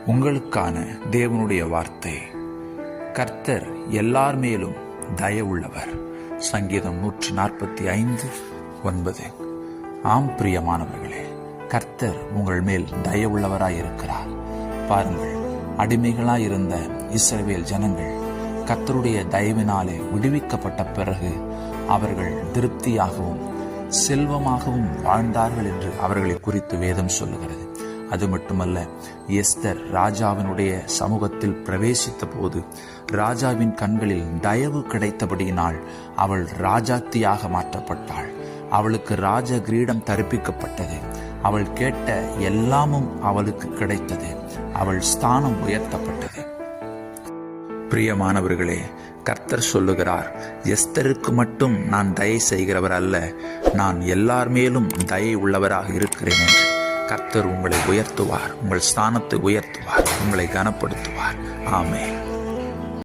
உங்களுக்கான தேவனுடைய வார்த்தை. கர்த்தர் எல்லார் மேலும் தயவுள்ளவர். சங்கீதம் 145:9. ஆம் பிரியமானவர்களே, கர்த்தர் உங்கள் மேல் தயவுள்ளவராயிருக்கிறார். பாருங்கள், அடிமைகளாயிருந்த இஸ்ரவேல் ஜனங்கள் கர்த்தருடைய தயவினாலே விடுவிக்கப்பட்ட பிறகு அவர்கள் திருப்தியாகவும் செல்வமாகவும் வாழ்ந்தார்கள் என்று அவர்களை குறித்து வேதம் சொல்லுகிறது. அது மட்டுமல்ல, எஸ்தர் ராஜாவினுடைய சமூகத்தில் பிரவேசித்த போது ராஜாவின் கண்களில் தயவு கிடைத்தபடியினால் அவள் ராஜாத்தியாக மாற்றப்பட்டாள். அவளுக்கு ராஜ கிரீடம் தரிப்பிக்கப்பட்டது. அவள் கேட்ட எல்லாமும் அவளுக்கு கிடைத்தது. அவள் ஸ்தானம் உயர்த்தப்பட்டது. பிரியமானவர்களே, கர்த்தர் சொல்லுகிறார், எஸ்தருக்கு மட்டும் நான் தயை செய்கிறவர் அல்ல, நான் எல்லார் மேலும் தயை உள்ளவராக இருக்கிறேன் என்று. கர்த்தர் உங்களை உயர்த்துவார், உங்கள் ஸ்தானத்தை உயர்த்துவார், உங்களை கனப்படுத்துவார். ஆமென்.